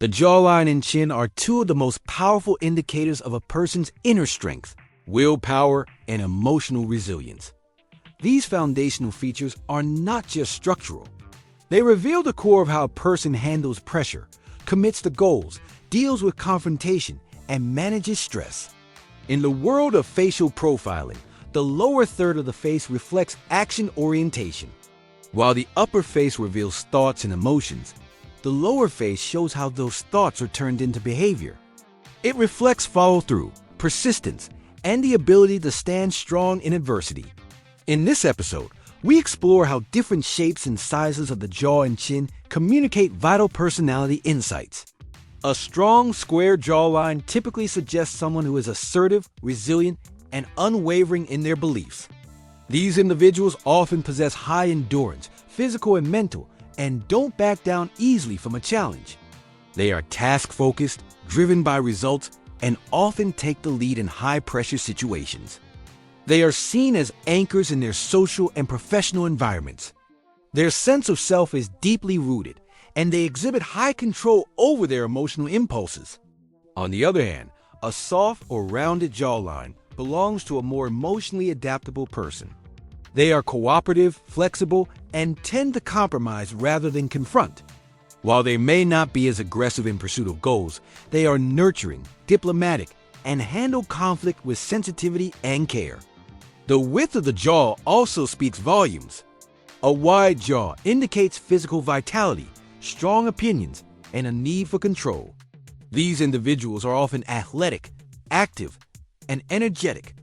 The jawline and chin are two of the most powerful indicators of a person's inner strength, willpower, and emotional resilience. These foundational features are not just structural. They reveal the core of how a person handles pressure, commits to goals, deals with confrontation, and manages stress. In the world of facial profiling, the lower third of the face reflects action orientation, while the upper face reveals thoughts and emotions. The lower face shows how those thoughts are turned into behavior. It reflects follow-through, persistence, and the ability to stand strong in adversity. In this episode, we explore how different shapes and sizes of the jaw and chin communicate vital personality insights. A strong, square jawline typically suggests someone who is assertive, resilient, and unwavering in their beliefs. These individuals often possess high endurance, physical and mental, and don't back down easily from a challenge. They are task-focused, driven by results, and often take the lead in high-pressure situations. They are seen as anchors in their social and professional environments. Their sense of self is deeply rooted, and they exhibit high control over their emotional impulses. On the other hand, a soft or rounded jawline belongs to a more emotionally adaptable person. They are cooperative, flexible, and tend to compromise rather than confront. While they may not be as aggressive in pursuit of goals, they are nurturing, diplomatic, and handle conflict with sensitivity and care. The width of the jaw also speaks volumes. A wide jaw indicates physical vitality, strong opinions, and a need for control. These individuals are often athletic, active, and energetic,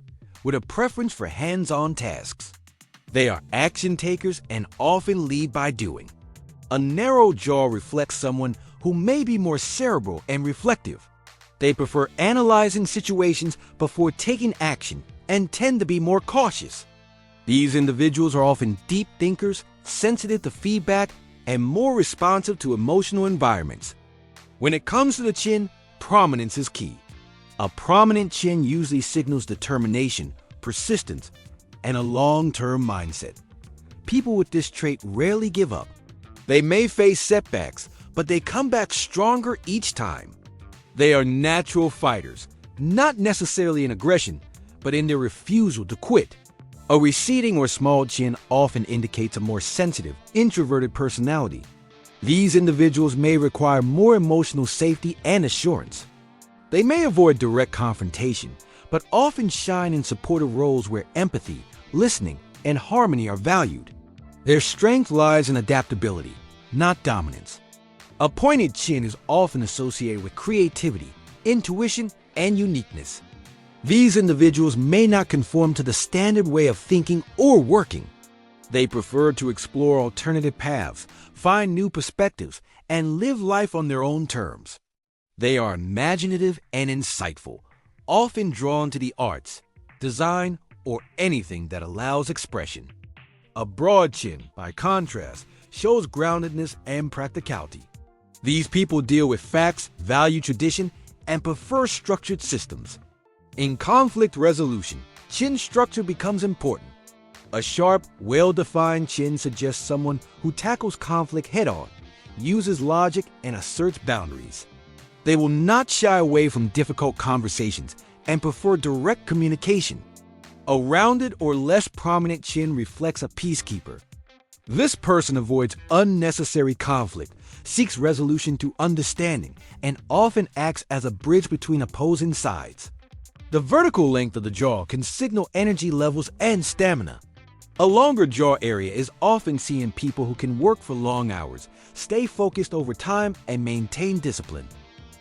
with a preference for hands-on tasks. They are action takers and often lead by doing. A narrow jaw reflects someone who may be more cerebral and reflective. They prefer analyzing situations before taking action and tend to be more cautious. These individuals are often deep thinkers, sensitive to feedback, and more responsive to emotional environments. When it comes to the chin, prominence is key. A prominent chin usually signals determination, persistence, and a long-term mindset. People with this trait rarely give up. They may face setbacks, but they come back stronger each time. They are natural fighters, not necessarily in aggression, but in their refusal to quit. A receding or small chin often indicates a more sensitive, introverted personality. These individuals may require more emotional safety and assurance. They may avoid direct confrontation, but often shine in supportive roles where empathy, listening, and harmony are valued. Their strength lies in adaptability, not dominance. A pointed chin is often associated with creativity, intuition, and uniqueness. These individuals may not conform to the standard way of thinking or working. They prefer to explore alternative paths, find new perspectives, and live life on their own terms. They are imaginative and insightful, often drawn to the arts, design, or anything that allows expression. A broad chin, by contrast, shows groundedness and practicality. These people deal with facts, value tradition, and prefer structured systems. In conflict resolution, chin structure becomes important. A sharp, well-defined chin suggests someone who tackles conflict head-on, uses logic, and asserts boundaries. They will not shy away from difficult conversations and prefer direct communication. A rounded or less prominent chin reflects a peacekeeper. This person avoids unnecessary conflict, seeks resolution through understanding, and often acts as a bridge between opposing sides. The vertical length of the jaw can signal energy levels and stamina. A longer jaw area is often seen in people who can work for long hours, stay focused over time, and maintain discipline.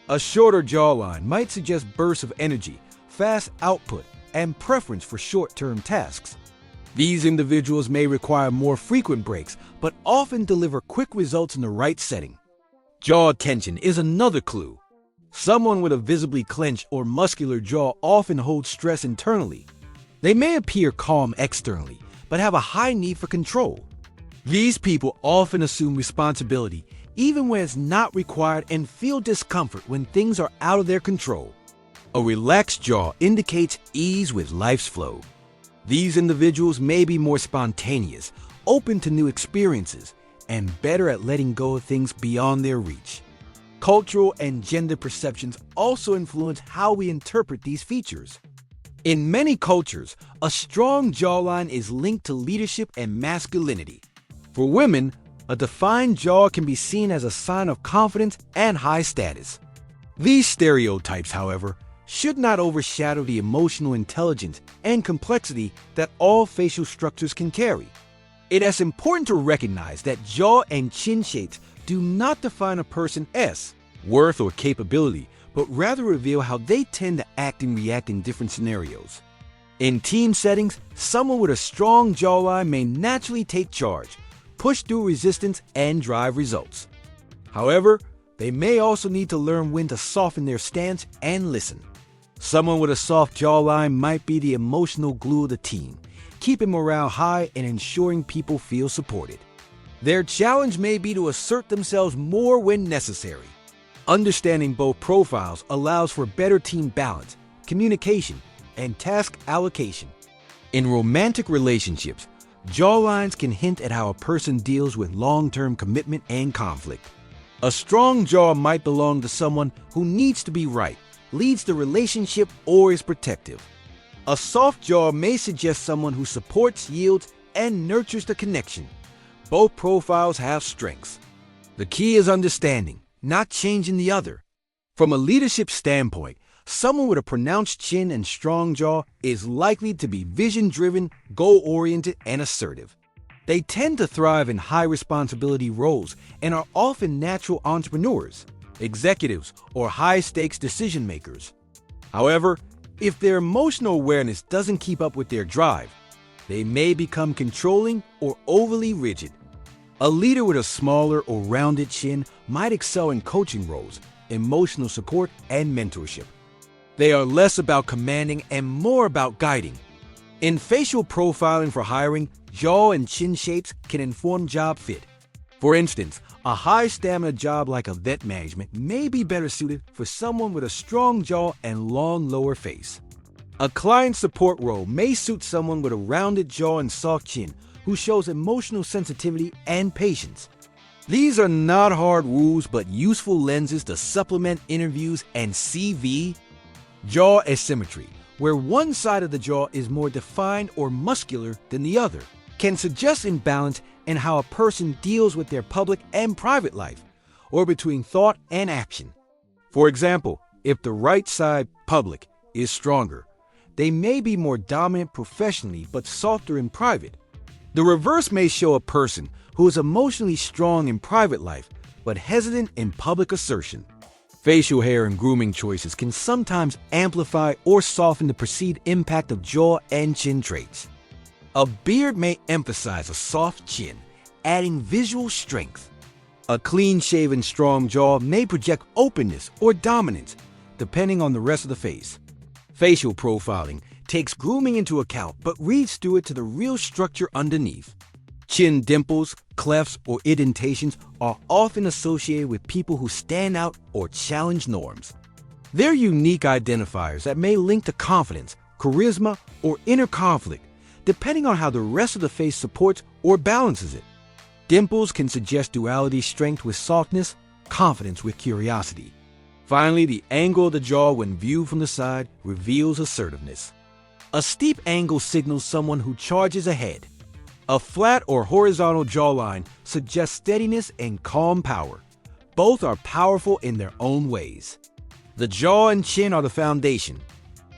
A shorter jawline might suggest bursts of energy, fast output, and preference for short-term tasks. These individuals may require more frequent breaks, but often deliver quick results in the right setting. Jaw tension is another clue. Someone with a visibly clenched or muscular jaw often holds stress internally. They may appear calm externally, but have a high need for control. These people often assume responsibility even when it's not required and feel discomfort when things are out of their control. A relaxed jaw indicates ease with life's flow. These individuals may be more spontaneous, open to new experiences, and better at letting go of things beyond their reach. Cultural and gender perceptions also influence how we interpret these features. In many cultures, a strong jawline is linked to leadership and masculinity. For women, a defined jaw can be seen as a sign of confidence and high status. These stereotypes, however, should not overshadow the emotional intelligence and complexity that all facial structures can carry. It is important to recognize that jaw and chin shapes do not define a person's worth or capability, but rather reveal how they tend to act and react in different scenarios. In team settings, someone with a strong jawline may naturally take charge, push through resistance, and drive results. However, they may also need to learn when to soften their stance and listen. Someone with a soft jawline might be the emotional glue of the team, keeping morale high and ensuring people feel supported. Their challenge may be to assert themselves more when necessary. Understanding both profiles allows for better team balance, communication, and task allocation. In romantic relationships, jawlines can hint at how a person deals with long-term commitment and conflict. A strong jaw might belong to someone who needs to be right, leads the relationship, or is protective. A soft jaw may suggest someone who supports, yields, and nurtures the connection. Both profiles have strengths. The key is understanding, not changing the other. From a leadership standpoint, someone with a pronounced chin and strong jaw is likely to be vision-driven, goal-oriented, and assertive. They tend to thrive in high-responsibility roles and are often natural entrepreneurs, executives, or high-stakes decision-makers. However, if their emotional awareness doesn't keep up with their drive, they may become controlling or overly rigid. A leader with a smaller or rounded chin might excel in coaching roles, emotional support, and mentorship. They are less about commanding and more about guiding. In facial profiling for hiring, jaw and chin shapes can inform job fit. For instance, a high-stamina job like event management may be better suited for someone with a strong jaw and long lower face. A client support role may suit someone with a rounded jaw and soft chin who shows emotional sensitivity and patience. These are not hard rules but useful lenses to supplement interviews and CV. Jaw asymmetry, where one side of the jaw is more defined or muscular than the other, can suggest imbalance in how a person deals with their public and private life, or between thought and action. For example, if the right side, public, is stronger, they may be more dominant professionally but softer in private. The reverse may show a person who is emotionally strong in private life but hesitant in public assertion. Facial hair and grooming choices can sometimes amplify or soften the perceived impact of jaw and chin traits. A beard may emphasize a soft chin, adding visual strength. A clean-shaven, strong jaw may project openness or dominance, depending on the rest of the face. Facial profiling takes grooming into account but reads through it to the real structure underneath. Chin dimples, clefts, or indentations are often associated with people who stand out or challenge norms. They're unique identifiers that may link to confidence, charisma, or inner conflict, depending on how the rest of the face supports or balances it. Dimples can suggest duality, strength with softness, confidence with curiosity. Finally, the angle of the jaw when viewed from the side reveals assertiveness. A steep angle signals someone who charges ahead. A flat or horizontal jawline suggests steadiness and calm power. Both are powerful in their own ways. The jaw and chin are the foundation.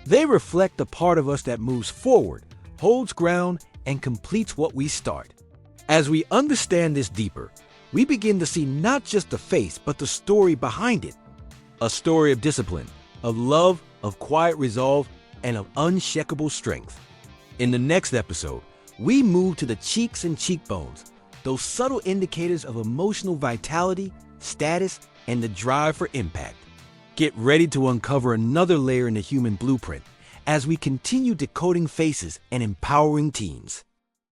They reflect the part of us that moves forward, holds ground, and completes what we start. As we understand this deeper, we begin to see not just the face, but the story behind it. A story of discipline, of love, of quiet resolve, and of unshakable strength. In the next episode, we move to the cheeks and cheekbones, those subtle indicators of emotional vitality, status, and the drive for impact. Get ready to uncover another layer in the human blueprint as we continue decoding faces and empowering teams.